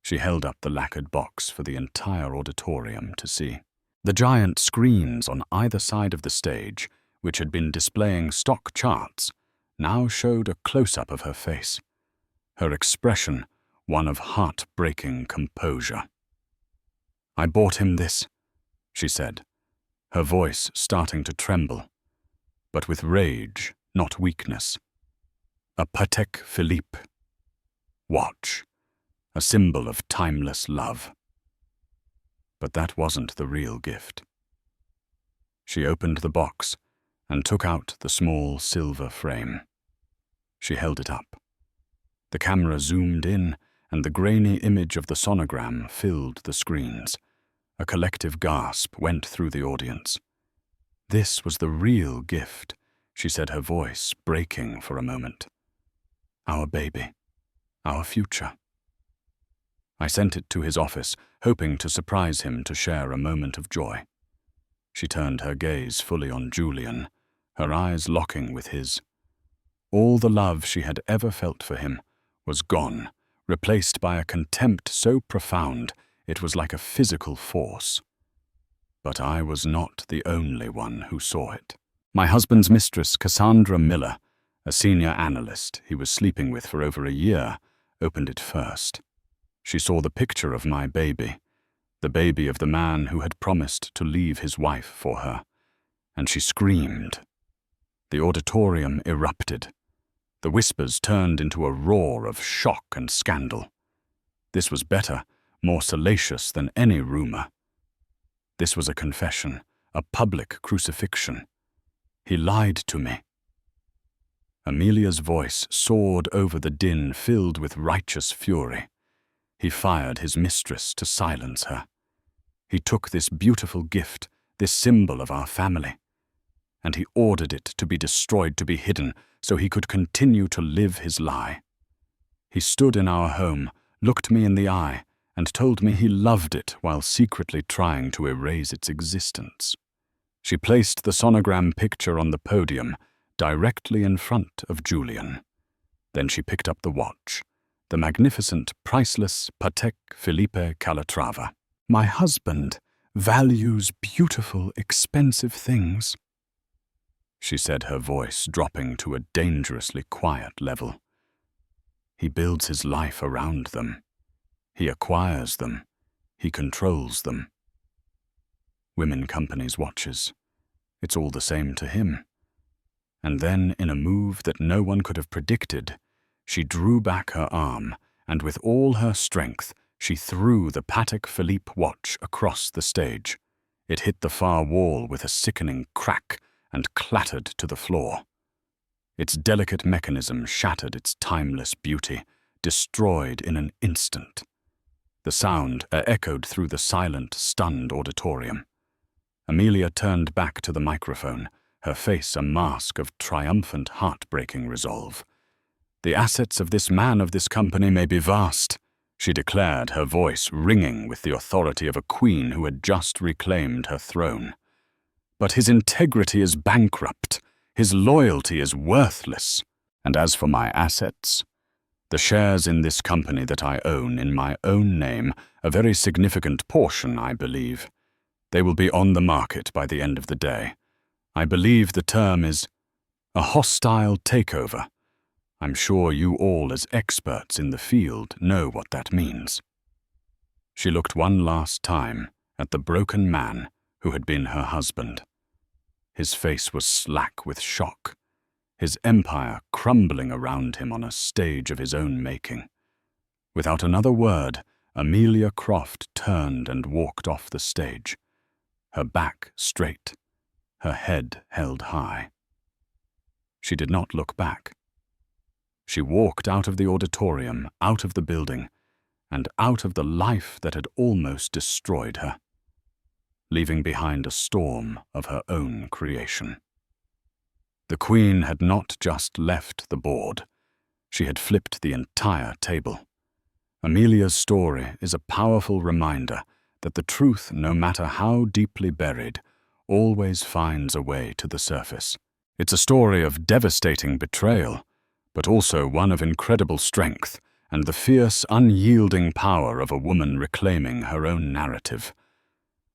She held up the lacquered box for the entire auditorium to see. The giant screens on either side of the stage, which had been displaying stock charts, now showed a close-up of her face, her expression one of heart-breaking composure. "I bought him this," she said, her voice starting to tremble, but with rage, not weakness. "A Patek Philippe watch, a symbol of timeless love." But that wasn't the real gift. She opened the box and took out the small silver frame. She held it up. The camera zoomed in, and the grainy image of the sonogram filled the screens. A collective gasp went through the audience. "This was the real gift," she said, her voice breaking for a moment. "Our baby, our future." I sent it to his office, hoping to surprise him to share a moment of joy. She turned her gaze fully on Julian, her eyes locking with his. All the love she had ever felt for him was gone, replaced by a contempt so profound it was like a physical force. But I was not the only one who saw it. My husband's mistress, Cassandra Miller, a senior analyst he was sleeping with for over a year, opened it first. She saw the picture of my baby, the baby of the man who had promised to leave his wife for her, and she screamed. The auditorium erupted. The whispers turned into a roar of shock and scandal. This was better, more salacious than any rumor. This was a confession, a public crucifixion. He lied to me. Amelia's voice soared over the din filled with righteous fury. He fired his mistress to silence her. He took this beautiful gift, this symbol of our family, and he ordered it to be destroyed, to be hidden, so he could continue to live his lie. He stood in our home, looked me in the eye, and told me he loved it while secretly trying to erase its existence. She placed the sonogram picture on the podium, directly in front of Julian. Then she picked up the watch, the magnificent, priceless Patek Philippe Calatrava. "My husband values beautiful, expensive things," she said, her voice dropping to a dangerously quiet level. "He builds his life around them. He acquires them. He controls them. Women companies watches. It's all the same to him." And then, in a move that no one could have predicted, she drew back her arm, and with all her strength, she threw the Patek Philippe watch across the stage. It hit the far wall with a sickening crack and clattered to the floor. Its delicate mechanism shattered its timeless beauty, destroyed in an instant. The sound echoed through the silent, stunned auditorium. Amelia turned back to the microphone, her face a mask of triumphant, heartbreaking resolve. "The assets of this man, of this company, may be vast," she declared, her voice ringing with the authority of a queen who had just reclaimed her throne. "But his integrity is bankrupt. His loyalty is worthless. And as for my assets, the shares in this company that I own in my own name, a very significant portion, I believe, they will be on the market by the end of the day. I believe the term is a hostile takeover. I'm sure you all, as experts in the field, know what that means." She looked one last time at the broken man who had been her husband. His face was slack with shock, his empire crumbling around him on a stage of his own making. Without another word, Amelia Croft turned and walked off the stage, her back straight, her head held high. She did not look back. She walked out of the auditorium, out of the building, and out of the life that had almost destroyed her, leaving behind a storm of her own creation. The Queen had not just left the board. She had flipped the entire table. Amelia's story is a powerful reminder that the truth, no matter how deeply buried, always finds a way to the surface. It's a story of devastating betrayal, but also one of incredible strength and the fierce, unyielding power of a woman reclaiming her own narrative.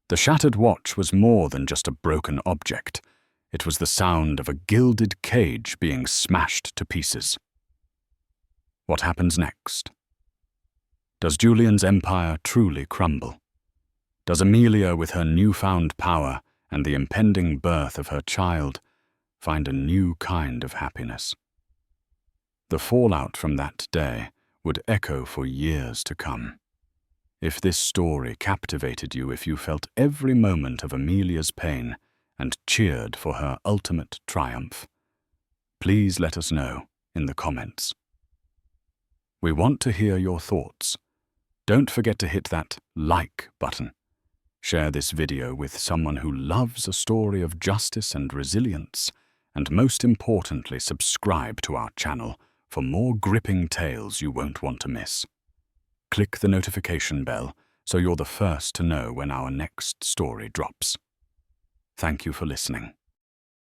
The shattered watch was more than just a broken object. It was the sound of a gilded cage being smashed to pieces. What happens next? Does Julian's empire truly crumble? Does Amelia, with her newfound power and the impending birth of her child, find a new kind of happiness? The fallout from that day would echo for years to come. If this story captivated you, if you felt every moment of Amelia's pain and cheered for her ultimate triumph, please let us know in the comments. We want to hear your thoughts. Don't forget to hit that like button. Share this video with someone who loves a story of justice and resilience, and most importantly, subscribe to our channel for more gripping tales you won't want to miss. Click the notification bell so you're the first to know when our next story drops. Thank you for listening.